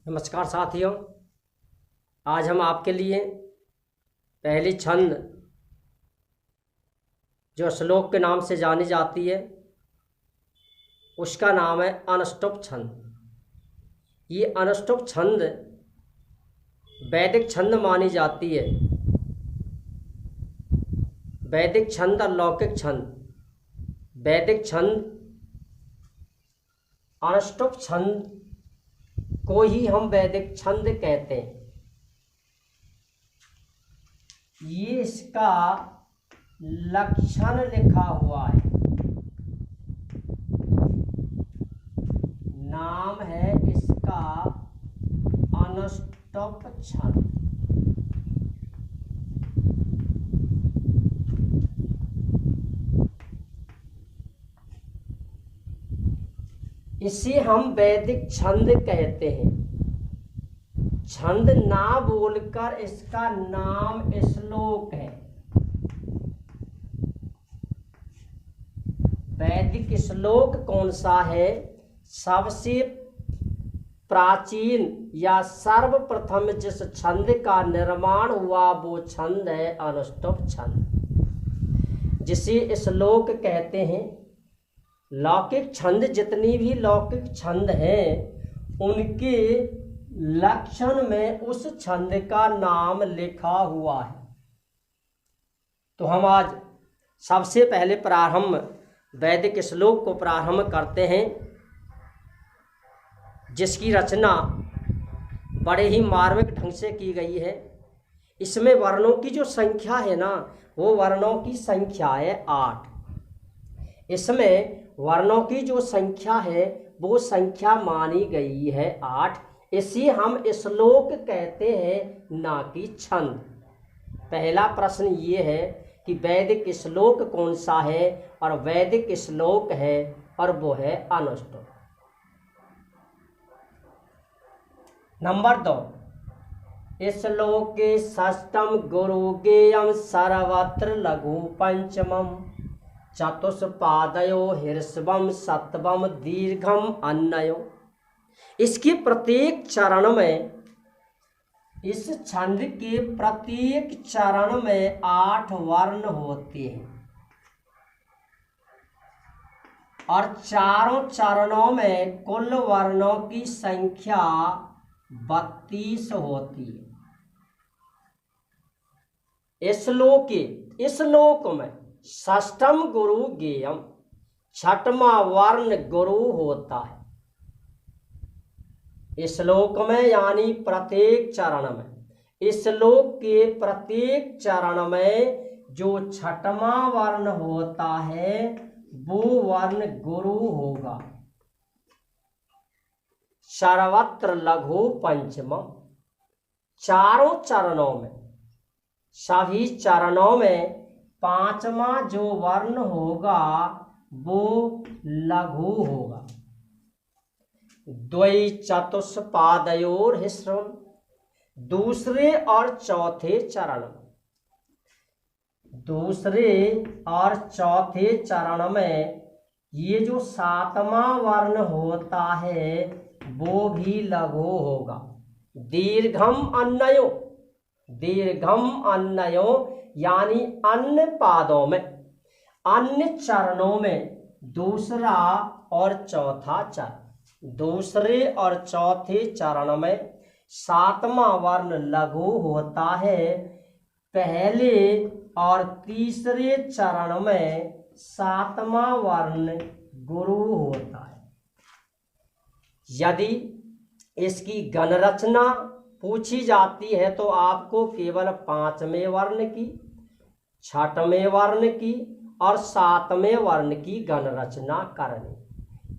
नमस्कार साथियों, आज हम आपके लिए पहली छंद जो श्लोक के नाम से जानी जाती है उसका नाम है अनुष्टुप छंद। ये अनुष्टुप छंद वैदिक छंद मानी जाती है। वैदिक छंद और लौकिक छंद। वैदिक छंद अनुष्टुप छंद को ही हम वैदिक छंद कहते हैं। ये इसका लक्षण लिखा हुआ है, नाम है इसका अनुष्टुप छंद। इसे हम वैदिक छंद कहते हैं। छंद ना बोलकर इसका नाम श्लोक है। वैदिक श्लोक कौन सा है? सबसे प्राचीन या सर्वप्रथम जिस छंद का निर्माण हुआ वो छंद है अनुष्टुप छंद, जिसे श्लोक कहते हैं। लौकिक छंद, जितनी भी लौकिक छंद हैं उनके लक्षण में उस छंद का नाम लिखा हुआ है। तो हम आज सबसे पहले प्रारंभ वैदिक श्लोक को प्रारंभ करते हैं, जिसकी रचना बड़े ही मार्मिक ढंग से की गई है। इसमें वर्णों की जो संख्या है ना, वो वर्णों की संख्या है 8। इसमें वर्णों की जो संख्या है वो संख्या मानी गई है 8। इसे हम श्लोक कहते हैं, ना कि छंद। पहला प्रश्न ये है कि वैदिक श्लोक कौन सा है, और वैदिक श्लोक है और वो है अनुष्टुप। नंबर 2, श्लोके षष्ठम गुरु गेयम सर्वत्र लघु पंचमम चतुष्पादयो ह्रस्वम सत्वम दीर्घम अन्नयो। इसके प्रत्येक चरण में, इस छंद के प्रत्येक चरण में 8 वर्ण होते हैं और चारों चरणों में कुल वर्णों की संख्या 32 होती है। इस श्लोक में षष्ठम गुरु गेयम, छठवां वर्ण गुरु होता है। इस श्लोक में यानी प्रत्येक चरण में, इस श्लोक के प्रत्येक चरण में जो छठवां वर्ण होता है वो वर्ण गुरु होगा। सर्वत्र लघु पंचमम, चारों चरणों में, सभी चरणों में 5वां जो वर्ण होगा वो लघु होगा। द्वै चतुष्पादयोर ह्रस्वम, दूसरे और चौथे चरण में, दूसरे और चौथे चरण में ये जो 7वां वर्ण होता है वो भी लघु होगा। दीर्घम अन्नयो, दीर्घम अन्नयो यानी अन्य पादों में, अन्य चरणों में दूसरा और चौथा चरण, दूसरे और चौथे चरण में 7वां वर्ण लघु होता है। पहले और तीसरे चरण में 7वां वर्ण गुरु होता है। यदि इसकी गणरचना पूछी जाती है तो आपको केवल 5वें वर्ण की, 6वें वर्ण की और 7वें वर्ण की गणरचना करनी।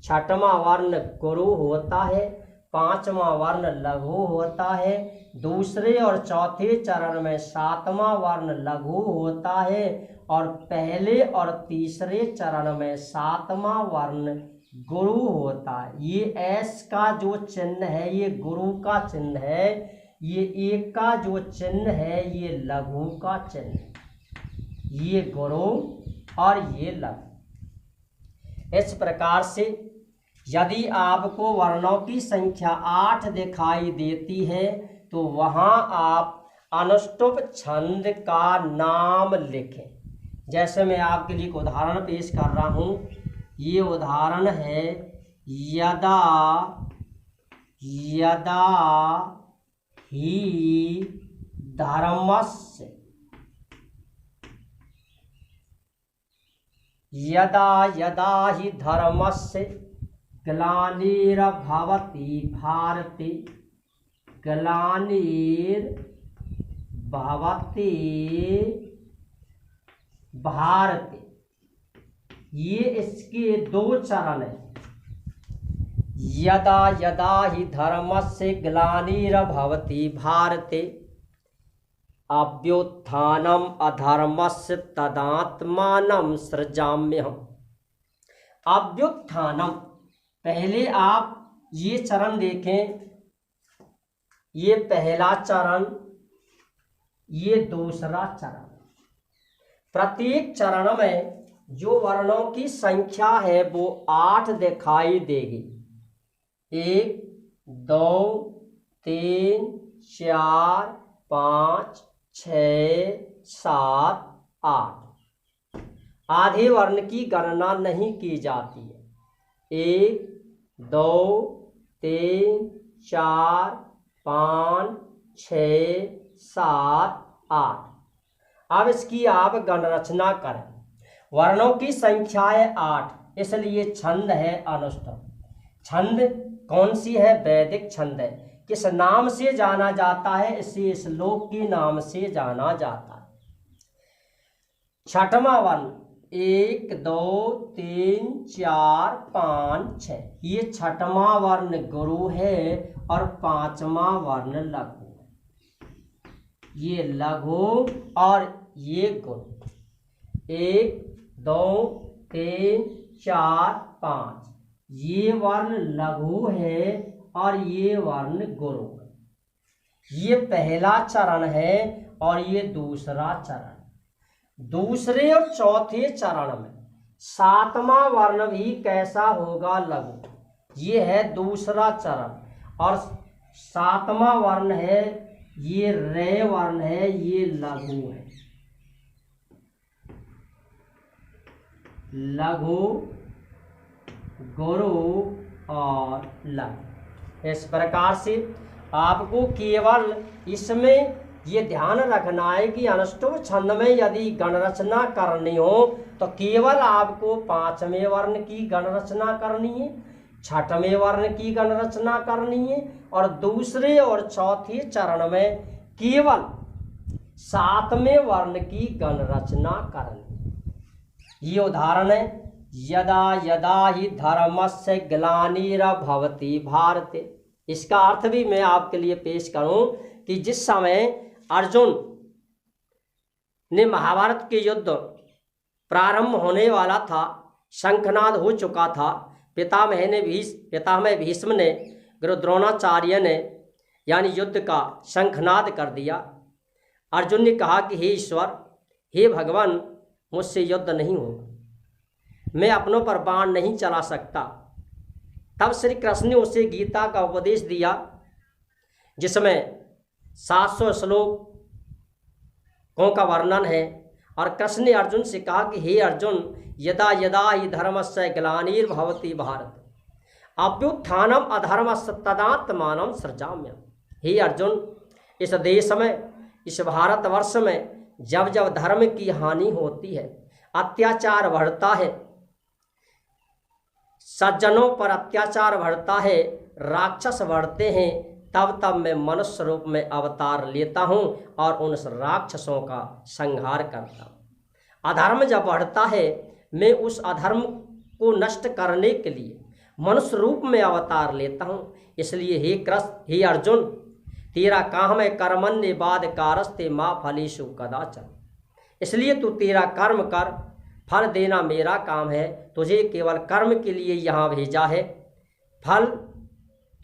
6वां वर्ण गुरु होता है, 5वां वर्ण लघु होता है, दूसरे और चौथे चरण में 7वां वर्ण लघु होता है और पहले और तीसरे चरण में 7वां वर्ण गुरु होता है। ये एस का जो चिन्ह है ये गुरु का चिन्ह है, ये एक का जो चिन्ह है ये लघु का चिन्ह। ये गुरु और ये लघु। इस प्रकार से यदि आपको वर्णों की संख्या 8 दिखाई देती है तो वहां आप अनुष्टुप छंद का नाम लिखें। जैसे मैं आपके लिए एक उदाहरण पेश कर रहा हूं। ये उदाहरण है यदा यदा ही धर्मस्य, यदा यदा ही धर्मस्य ग्लानिर्भवति भारते, ग्लानिर्भवति भारते। ये इसके दो चरण हैं। यदा यदा ही धर्मस्य ग्लानिर्भवति भारते अभ्युत्थानम अधर्मस्य तदात्मानं सृजाम्यहम्। अभ्युत्थानम, पहले आप ये चरण देखें। ये पहला चरण, ये दूसरा चरण। प्रत्येक चरण में जो वर्णों की संख्या है वो 8 दिखाई देगी। 1 2 3 4 5 6 7 8। आधे वर्ण की गणना नहीं की जाती है। 1 2 3 4 5 6 7 8। अब इसकी आप गणरचना करें। वर्णों की संख्या है 8, इसलिए छंद है अनुष्टुप। छंद कौन सी है? वैदिक छंद है। किस नाम से जाना जाता है? इसे श्लोक के नाम से जाना जाता है। छठवां वर्ण 1 2 3 4 5 6। ये छठवां वर्ण गुरु है और 5वां वर्ण लघु है। ये लघु और ये गुरु। 1 2 3 4 5। ये वर्ण लघु है और ये वर्ण गुरु है। ये पहला चरण है और ये दूसरा चरण। दूसरे और चौथे चरण में 7वां वर्ण भी कैसा होगा? लघु। ये है दूसरा चरण और 7वां वर्ण है, ये रे वर्ण है, ये लघु है। लघु, गुरु और लघु। इस प्रकार से आपको केवल इसमें ये ध्यान रखना है कि अनुष्टुप छंद में यदि गणरचना करनी हो तो केवल आपको 5वें वर्ण की गणरचना करनी है, 6वें वर्ण की गणरचना करनी है और दूसरे और चौथे चरण में केवल 7वें वर्ण की गणरचना करनी है। ये उदाहरण है यदा यदा ही धर्मस्य ग्लानिर्भवति भारते। इसका अर्थ भी मैं आपके लिए पेश करूं कि जिस समय अर्जुन ने महाभारत के युद्ध प्रारंभ होने वाला था, शंखनाद हो चुका था, पितामह भीष्म ने, गुरु द्रोणाचार्य ने यानी युद्ध का शंखनाद कर दिया। अर्जुन ने कहा कि हे ईश्वर, हे भगवान, मुझसे युद्ध नहीं होगा, मैं अपनों पर बाण नहीं चला सकता। तब श्री कृष्ण ने उसे गीता का उपदेश दिया जिसमें 700 श्लोकों का वर्णन है और कृष्ण ने अर्जुन से कहा कि हे अर्जुन, यदा यदा हि धर्मस्य ग्लानिर्भवति भारत अभ्युत्थानम अधर्मस्य तदात्मानं सृजाम्यहम्। हे अर्जुन, इस देश में, इस भारतवर्ष में जब जब धर्म की हानि होती है, अत्याचार बढ़ता है, सज्जनों पर अत्याचार बढ़ता है, राक्षस बढ़ते हैं, तब तब मैं मनुष्य रूप में अवतार लेता हूं और उन राक्षसों का संहार करता हूं। अधर्म जब बढ़ता है, मैं उस अधर्म को नष्ट करने के लिए मनुष्य रूप में अवतार लेता हूं। इसलिए हे कृष्ण, हे अर्जुन, तेरा काम है कर्मण्य बाद कारस्ते माँ फलेषु कदाचन। इसलिए तू तेरा कर्म कर, फल देना मेरा काम है। तुझे केवल कर्म के लिए यहाँ भेजा है। फल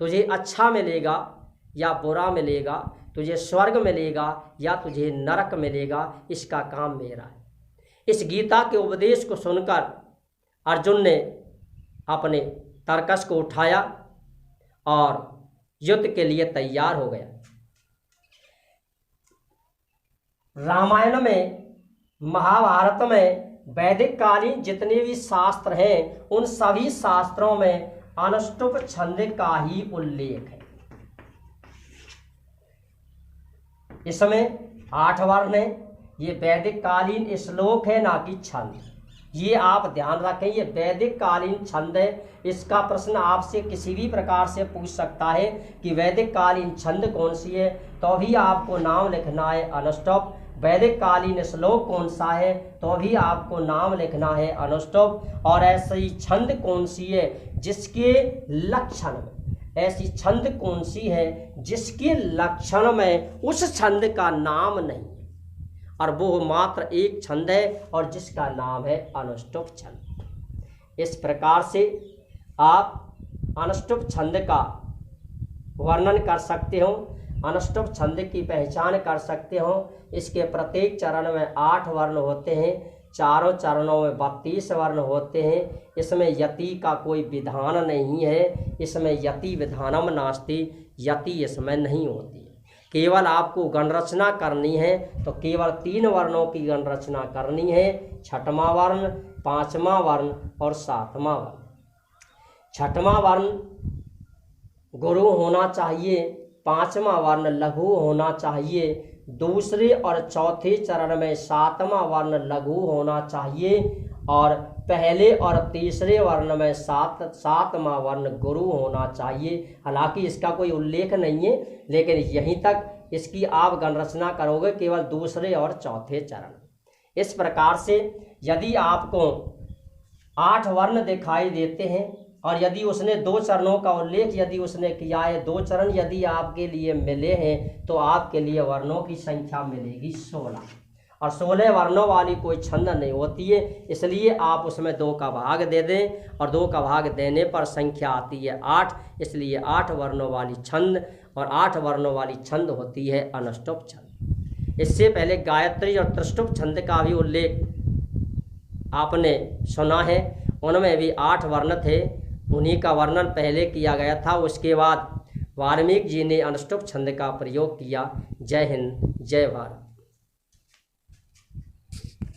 तुझे अच्छा मिलेगा या बुरा मिलेगा, तुझे स्वर्ग मिलेगा या तुझे नरक मिलेगा, इसका काम मेरा है। इस गीता के उपदेश को सुनकर अर्जुन ने अपने तरकश को उठाया और युद्ध के लिए तैयार हो गया। रामायण में, महाभारत में, वैदिक कालीन जितने भी शास्त्र हैं उन सभी शास्त्रों में अनुष्टुप छंद का ही उल्लेख है। इसमें 8 वर्ण है। ये वैदिक कालीन श्लोक है, ना कि छंद। ये आप ध्यान रखें, ये वैदिक कालीन छंद है। इसका प्रश्न आपसे किसी भी प्रकार से पूछ सकता है कि वैदिक कालीन छंद कौन सी है, तो भी आपको नाम लिखना है अनुष्टुप। वैदिक कालीन श्लोक कौन सा है, तो भी आपको नाम लिखना है अनुष्टुप। और ऐसी छंद कौन सी है जिसके लक्षण में, ऐसी छंद कौन सी है जिसके लक्षण में उस छंद का नाम नहीं, और वो मात्र एक छंद है और जिसका नाम है अनुष्टुप छंद। इस प्रकार से आप अनुष्टुप छंद का वर्णन कर सकते हो, अनुष्टुप छंद की पहचान कर सकते हो। इसके प्रत्येक चरण में 8 वर्ण होते हैं, चारों चरणों में 32 वर्ण होते हैं। इसमें यति का कोई विधान नहीं है, इसमें यति विधानम नास्ति, यति इसमें नहीं होती है। केवल आपको गणरचना करनी है तो केवल 3 वर्णों की गणरचना करनी है, छठवां वर्ण, 5वां वर्ण और 7वां वर्ण। छठवां वर्ण गुरु होना चाहिए, 5वां वर्ण लघु होना चाहिए, दूसरे और चौथे चरण में 7वां वर्ण लघु होना चाहिए, और पहले और तीसरे वर्ण में 7वां वर्ण गुरु होना चाहिए। हालांकि इसका कोई उल्लेख नहीं है, लेकिन यहीं तक इसकी आप गणरचना करोगे केवल दूसरे और चौथे चरण। इस प्रकार से यदि आपको 8 वर्ण दिखाई देते हैं और यदि उसने 2 चरणों का उल्लेख यदि उसने किया है, 2 चरण यदि आपके लिए मिले हैं, तो आपके लिए वर्णों की संख्या मिलेगी 16, और 16 वर्णों वाली कोई छंद नहीं होती है। इसलिए आप उसमें 2 का भाग दे दें, और 2 का भाग देने पर संख्या आती है 8। इसलिए 8 वर्णों वाली छंद, और 8 वर्णों वाली छंद होती है अनुष्टुप छंद। इससे पहले गायत्री और त्रिष्टुप छंद का भी उल्लेख आपने सुना है, उनमें भी 8 वर्ण थे, उन्हीं का वर्णन पहले किया गया था। उसके बाद वाल्मीकि जी ने अनुष्टुप छंद का प्रयोग किया। जय हिंद, जय भारत।